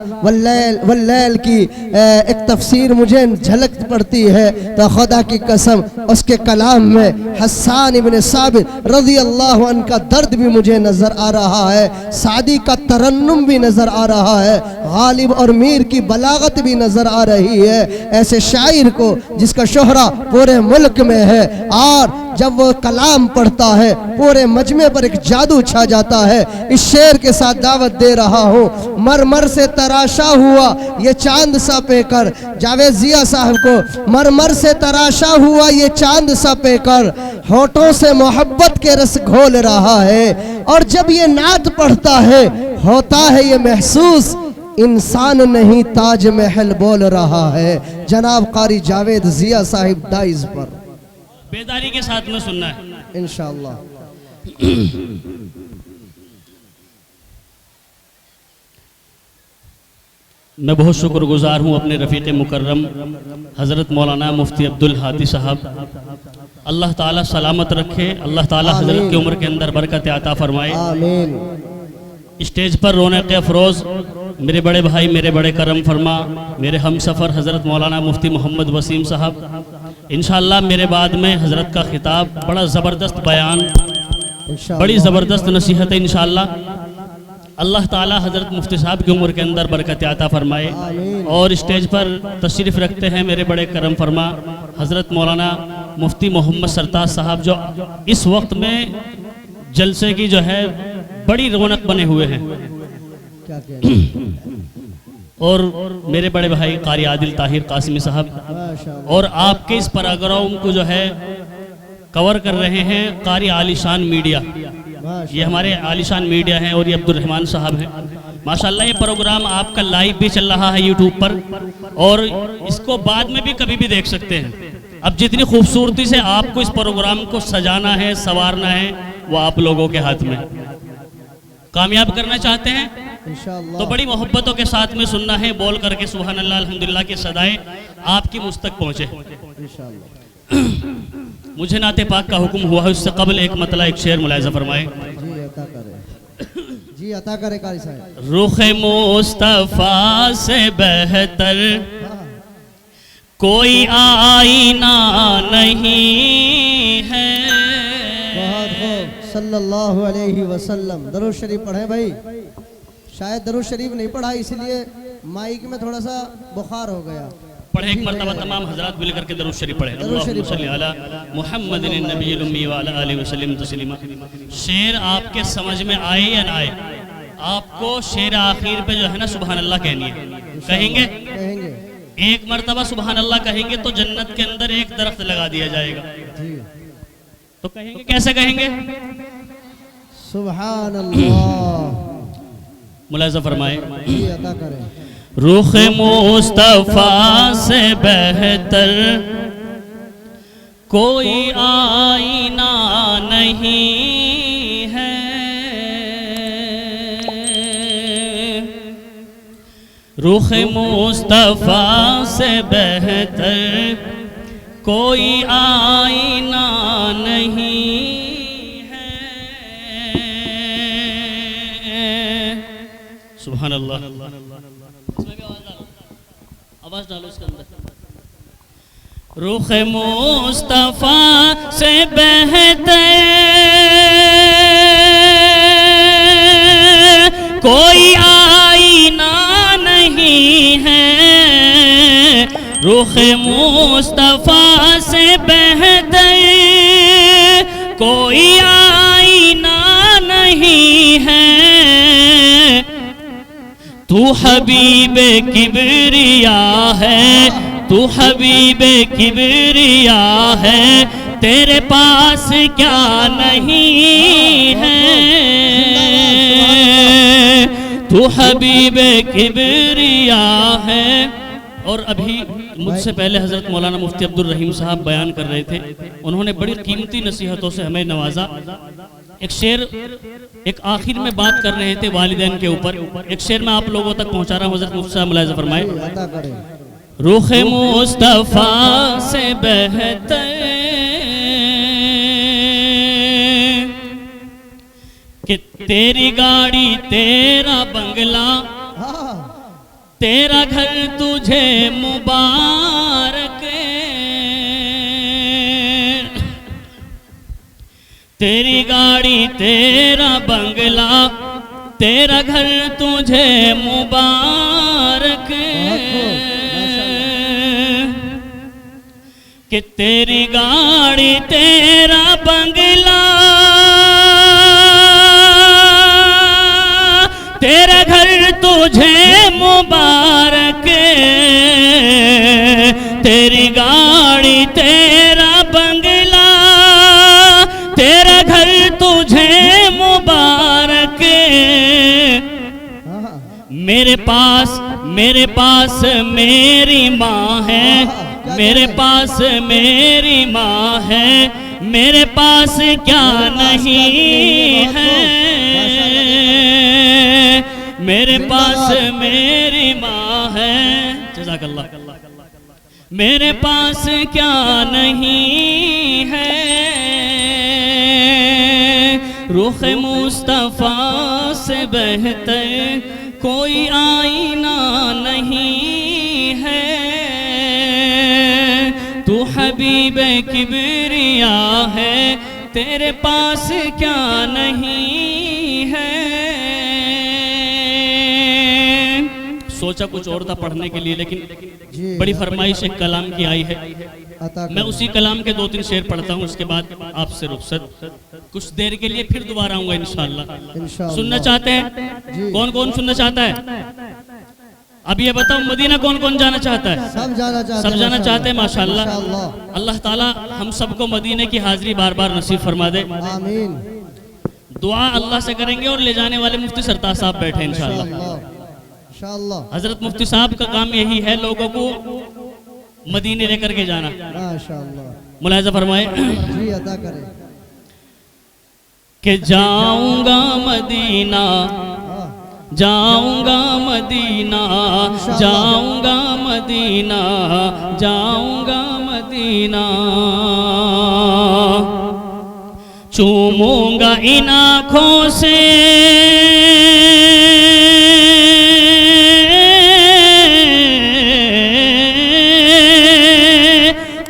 वल्लैल की एक तफसीर मुझे झलक पड़ती है तो खुदा की कसम उसके कलाम में हस्सान इब्न साबित रज़ी अल्लाह अन्हु का दर्द भी मुझे नज़र आ रहा है, सादी का तरन्नुम भी नज़र आ रहा है, गालिब और मीर की बलागत भी नज़र आ रही है। ऐसे शायर को जिसका शोहरा पूरे मुल्क में है और जब वो कलाम पढ़ता है पूरे मजमे पर एक जादू छा जाता है। इस शेर के साथ दावत दे रहा हूँ। मरमर से तराशा हुआ ये चांद सा पेकर, जावेद जिया साहब को, मरमर से तराशा हुआ ये चांद सा पेकर, होठों से मोहब्बत के रस घोल रहा है। और जब ये नात पढ़ता है होता है ये महसूस इंसान नहीं ताज महल बोल रहा है। जनाब कारी जावेद जिया साहिब दाइज पर बेदारी के साथ में सुनना है इंशाअल्लाह। मैं बहुत शुक्रगुजार हूँ अपने रफ़ीक़ मुकर्रम हज़रत मौलाना मुफ्ती अब्दुल हादी साहब, अल्लाह ताला सलामत रखे, अल्लाह ताला हज़रत की उम्र के अंदर बरकत अता फरमाए। आमीन। स्टेज पर रौनक अफरोज़ मेरे बड़े भाई, मेरे बड़े करम फरमा, मेरे हम सफ़र हज़रत मौलाना मुफ्ती मोहम्मद वसीम साहब, इंशाअल्लाह मेरे बाद में हज़रत का खिताब, बड़ा ज़बरदस्त बयान, बड़ी ज़बरदस्त नसीहत है इंशाअल्लाह। अल्लाह ताला हज़रत मुफ्ती साहब की उम्र के अंदर बरकत अता फरमाए। और स्टेज पर तशरीफ़ रखते हैं मेरे बड़े करम फरमा हज़रत मौलाना मुफ्ती मोहम्मद सरताज साहब, जो इस वक्त में जलसे की जो है बड़ी रौनक बने हुए हैं। और मेरे बड़े भाई कारी आदिल ताहिर कासिमी साहब, और आपके इस प्रोग्राम को जो है कवर कर रहे हैं कारी आलिशान मीडिया, ये हमारे आलिशान मीडिया हैं और ये अब्दुल रहमान साहब हैं। माशाल्लाह ये प्रोग्राम आपका लाइव भी चल रहा है यूट्यूब पर, और इसको बाद में भी कभी भी देख सकते हैं। अब जितनी खूबसूरती से आपको इस प्रोग्राम को सजाना है, संवारना है, वो आप लोगों के हाथ में। कामयाब करना चाहते हैं तो बड़ी मोहब्बतों के साथ में सुनना है, बोल करके सुभान अल्लाह अल्हम्दुलिल्लाह की सदाएं आपकी मुझ तक पहुँचे। मुझे नाते पाक का हुक्म हुआ है, उससे कबल एक मतला एक शेर मुलाहिज़ा फरमाए। जी अता करे कारी साहब। रुखे मुस्तफा से बेहतर कोई आईना नहीं है। बहुत खूब, सल्लल्लाहु अलैहि वसल्लम। दरूद शरीफ पढ़े भाई। शायद दरूद शरीफ नहीं पढ़ा इसलिए माइक में थोड़ा सा बुखार हो गया। पढ़े एक मरतबा तमाम हजरात मिल करके दरूद शरीफ पढ़े। अल्लाहुम्मा सल्ली अला मुहम्मदिन नबिय्यिल उम्मी व अला आलिहि वसल्लम तस्लीमा। शेर आपके समझ में आए या ना आए, आपको शेर आखिर पे जो है ना सुभान अल्लाह कहनी है। कहेंगे? कहेंगे। एक मरतबा सुभान अल्लाह कहेंगे तो जन्नत के अंदर एक दरख्त लगा दिया जाएगा। तो कहेंगे, कैसे कहेंगे? सुभान अल्लाह। मुलाहिज़ा फरमाए। अता करें। रुख मुस्तफा से बेहतर कोई आईना नहीं है। रुख मुस्तफा से बेहतर कोई आईना नहीं है। सुभान अल्लाह। आवाज डालो इसके अंदर। रुख मुस्तफा से बेहतर कोई आईना नहीं है। रुख मुस्तफा से बेहतर कोई आईना नहीं है। तू हबीबे किबरिया है, तू हबीबे किबरिया है, तेरे पास क्या नहीं है। तू हबीबे किबरिया है। और अभी मुझसे पहले हज़रत मौलाना मुफ्ती अब्दुल रहीम साहब बयान कर रहे थे, उन्होंने बड़ी कीमती नसीहतों से हमें नवाजा। एक शेर एक आखिर में बात कर rहे थे वालिदैन के ऊपर, एक शेर मैं आप लोगों तक पहुंचा रहा हूँ। हज़रत मुफ्ती साहब मुलाहिज़ा फरमाए। रुख मुस्तफा से बेहतर कि तेरी गाड़ी तेरा बंगला तेरा घर तुझे मुबारक, तेरी गाड़ी तेरा बंगला, तेरा घर तुझे मुबारक, कि तेरी गाड़ी तेरा बंगला, तेरा घर तुझे मुबारक, तेरी गाड़ी तेरा बंगला, तेरा घर तुझे मुबारक। मेरे पास मेरी माँ है, मेरे पास मेरी माँ है, मेरे पास क्या नहीं है, मेरे पास मेरी माँ है, जज़ाकल्लाह, मेरे पास क्या नहीं है, रुख मुस्तफ़ा से बेहतर कोई आईना नहीं है, तू हबीबे किबरिया है, तेरे पास क्या नहीं है। सोचा कुछ और था पढ़ने के लिए, लेकिन बड़ी फरमाइश एक कलाम की आई है, मैं उसी कलाम के 2-3 शेर पढ़ता हूँ, उसके बाद आपसे रुखसत कुछ देर के लिए, फिर दोबारा आऊंगा इंशाअल्लाह। सुनना चाहते हैं? कौन कौन सुनना चाहता है? अब ये बताओ, मदीना कौन कौन जाना चाहता है? सब जाना चाहते हैं माशाअल्लाह। अल्लाह ताला हम सबको मदीने की हाजिरी बार बार नसीब फरमा दे, आमीन। दुआ अल्लाह से करेंगे और ले जाने वाले मुफ्ती सरताज साहब बैठे इंशाअल्लाह। हजरत मुफ्ती साहब का काम यही है, लोगों को मदीने लेकर के जाना। मुलाहिज़ा फरमाए जी, अदा करें कि जाऊंगा मदीना, जाऊंगा मदीना, जाऊंगा मदीना, जाऊंगा मदीना, चूमूंगा इन आँखों से,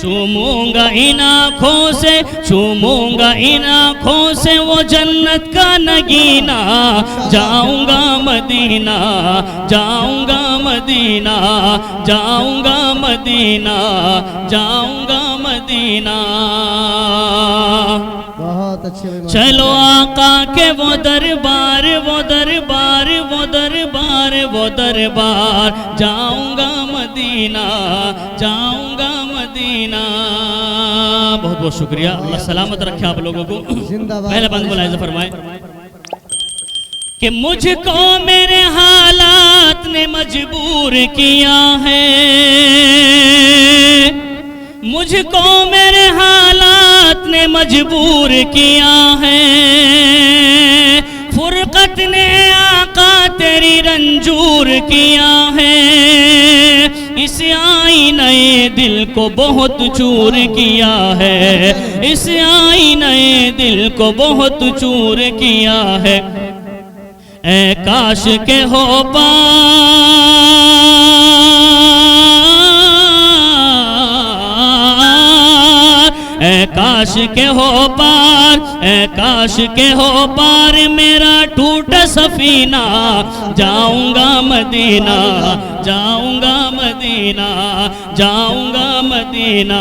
चूमूंगा इन आँखों से, चूमूंगा इन आँखों से वो जन्नत का नगीना, जाऊंगा मदीना, जाऊंगा मदीना, जाऊंगा मदीना, जाऊंगा मदीना। बहुत अच्छे। चलो आका के वो दरबार, वो दरबार, वो दरबार, वो दरबार, जाऊंगा मदीना, जाऊंगा मदीना। बहुत बहुत शुक्रिया, अल्लाह सलामत रखे आप लोगों को। पहले बंद मुलाहिज़ा फरमाए कि मुझको मेरे हालात ने मजबूर किया है, मुझको मेरे हालात ने मजबूर किया है, फुरकत ने आका तेरी रंजूर किया है, इस आईने दिल को बहुत चूर किया है, इस आईने दिल को बहुत चूर किया है। ऐ काश के हो ऐ काश के हो पार, ऐ काश के हो पार मेरा टूटा सफीना, जाऊंगा मदीना, जाऊंगा मदीना, जाऊंगा मदीना,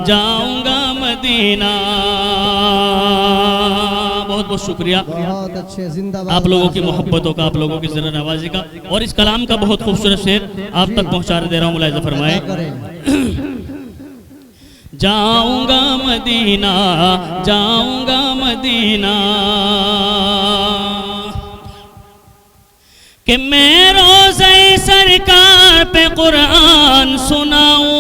जाऊंगा मदीना। बहुत बहुत शुक्रिया, बहुत अच्छे, जिंदाबाद आप लोगों की मोहब्बतों का, आप लोगों की ज़रा नवाजी का, और इस कलाम का बहुत खूबसूरत शेर आप तक पहुंचा दे रहा हूँ, मुलाहिज़ा फरमाए। जाऊंगा मदीना, जाऊंगा मदीना, कि मैं रोज़े सरकार पे कुरान सुनाऊं,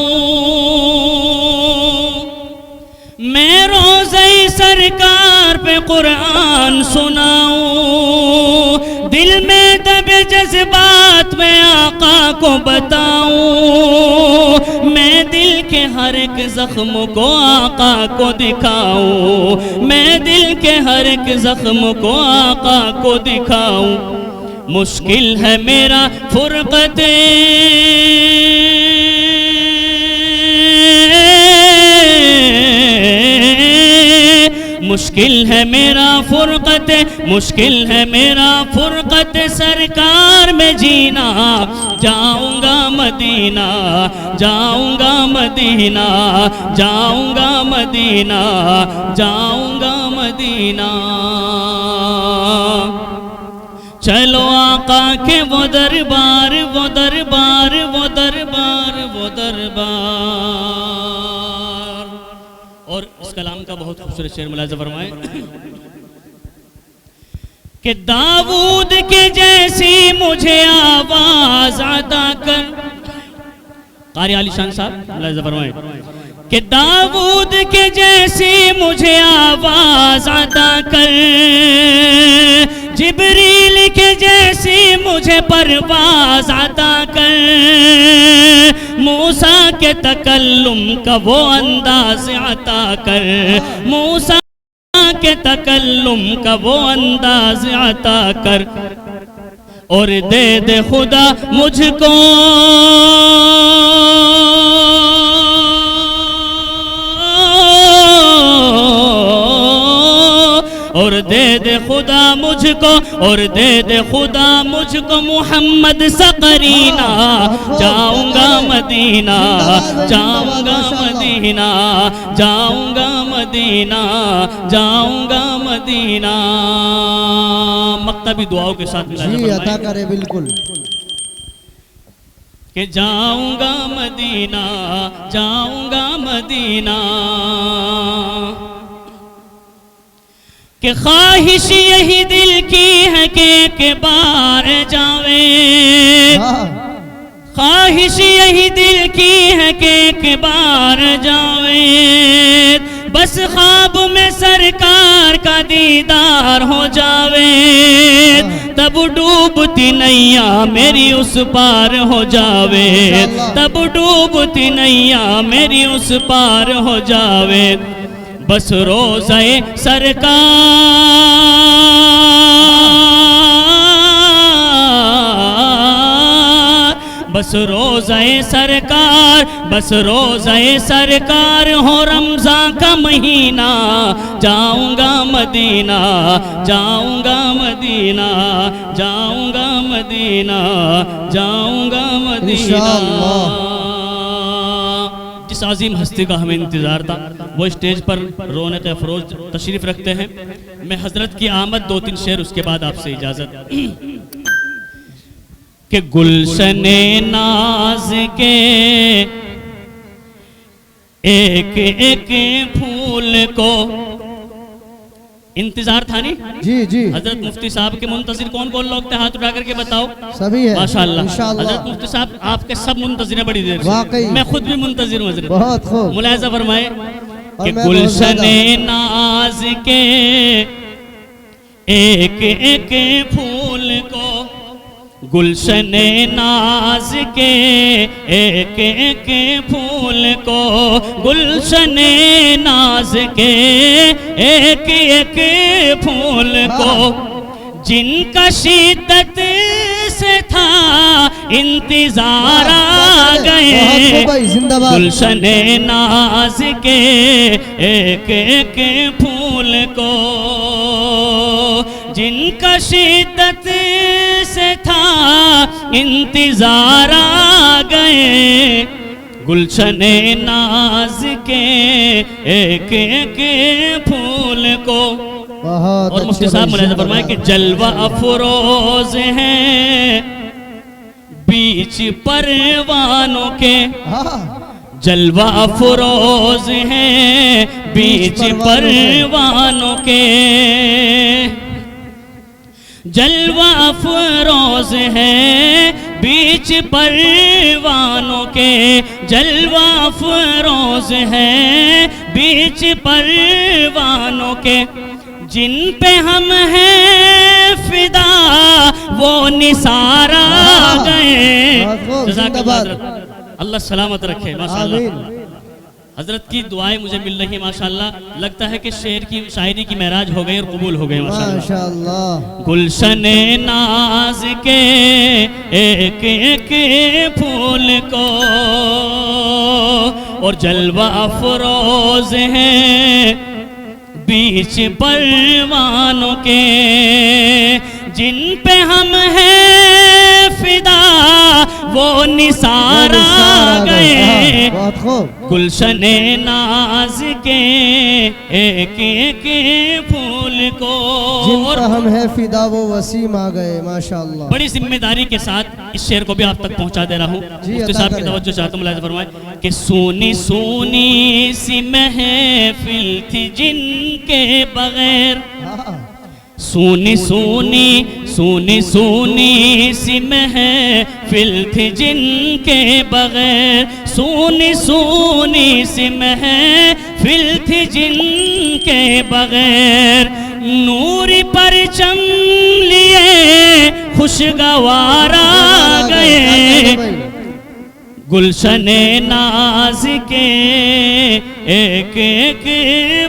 मैं रोज़े सरकार पे कुरान सुनाऊं, दिल में दबे जज्बात में आका को बताऊं, मैं दिल के हर एक जख्म को आका को दिखाऊं, मैं दिल के हर एक जख्म को आका को दिखाऊं। मुश्किल है मेरा फुरकते मुश्किल है मेरा फुरकत मुश्किल है मेरा फुरकत सरकार में जीना जाऊंगा मदीना जाऊंगा मदीना जाऊंगा मदीना जाऊंगा मदीना चलो आका के वो दरबार वो दरबार वो दरबार वो दरबार। और इस कलाम का बहुत खूबसूरत शेर मुलाज़ा फरमाए कि दाऊद के जैसी मुझे आवाज अता कर। कारी आलिशान साहब मुलाज़ा फरमाए कि दाऊद के जैसी मुझे आवाज अता कर, जिब्रील के जैसी मुझे परवाज अता कर, मूसा के तकल्लुम का वो अंदाज अता कर, मूसा के तकल्लुम का वो अंदाज अता कर और दे दे खुदा मुझको और दे दे खुदा मुझको और दे दे खुदा मुझको मोहम्मद सा करीना। जाऊंगा मदीना जाऊंगा मदीना जाऊंगा मदीना जाऊंगा मदीना। मक्तबी दुआओं के साथ जी अता करे बिल्कुल कि जाऊंगा मदीना जाऊंगा मदीना कि ख्वाहिश यही दिल की है कि एक बार जावे, ख्वाहिश यही दिल की है कि एक बार जावे, बस ख्वाब में सरकार का दीदार हो जावे, तब डूबती नैया मेरी उस पार हो जावे, तब डूबती नैया मेरी उस पार हो जावे, बस रोज़े सरकार बस रोज़े सरकार बस रोज़े सरकार हो रमज़ान का महीना। जाऊंगा मदीना जाऊंगा मदीना जाऊंगा मदीना जाऊंगा मदीना। जिस आज़ीम हस्ती का हमें इंतज़ार था वो स्टेज पर रौनक अफरोज तशरीफ़ रखते हैं। मैं हज़रत की आमद दो तीन शेर उसके बाद आपसे इजाज़त कि गुलशने नाज के एक एक फूल को इंतजार था नहीं जी जी। हजरत मुफ्ती साहब के मुंतजिर कौन कौन लोग थे? हाथ उठा करके बताओ। सभी है माशाअल्लाह। हजरत मुफ्ती साहब आपके सब मुंतजिर हैं बड़ी देर से। वाकई मैं खुद भी मुंतजिर हूं हजरत। बहुत खूब। मुलाहिज़ा फरमाए कि गुलशने नाज के एक एक फूल को गुलशने नाज के एक एक फूल को गुलशने नाज के एक एक फूल को जिनका शिद्दत से था इंतजार आ गए। गुलशने नाज के एक एक फूल को जिनका शिद्दत से था इंतजार आ गए। गुलशने नाज के एक एक फूल को। और मुफ्ती साहब मुलाहिज़ा फरमाए कि जलवा अफरोज हैं बीच परवानों के। जलवा अफरोज हैं बीच परवानों के। जलवा अफरोज हैं बीच परवानों के। जलवा अफरोज हैं बीच परवानों के। जिन पे हम हैं फिदा वो निसारा गए। अल्लाह सलामत रखे माशाअल्लाह। हजरत की दुआएं मुझे मिल रही माशाल्लाह। लगता है कि शेर की शायरी की महराज हो गई और कबूल हो गई माशाल्लाह। माशाअल्लाह। गुलशने नाज के एक एक फूल को और जलवा अफरोज है बीच परवानों के, जिन पे हम हैं फिदा वो निसारा गए। बहुत खूब। गुलशने नाज के एक एक फूल को, जिन पर हम हैं फिदा वो वसीम आ गए। माशाअल्लाह। बड़ी जिम्मेदारी के साथ इस शेर को भी आप तक पहुंचा दे रहा हूँ। मुफ्ती साहब की तवज्जो चाहता हूँ, मुलाहिज़ा फरमाएं कि सोनी सोनी सी महफिल थी जिनके बगैर, सोनी सोनी सोनी सोनी सी महफिल थी जिनके बगैर, सोनी सोनी सी महफिल थी जिनके बगैर, नूरी परचम लिए खुशगवार आ गए। गुलशने नाज के एक एक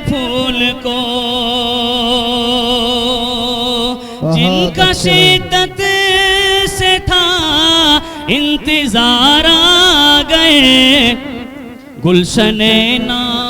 फूल को, जिनका शिद्दत से था इंतजार आ गए। गुलशने नाज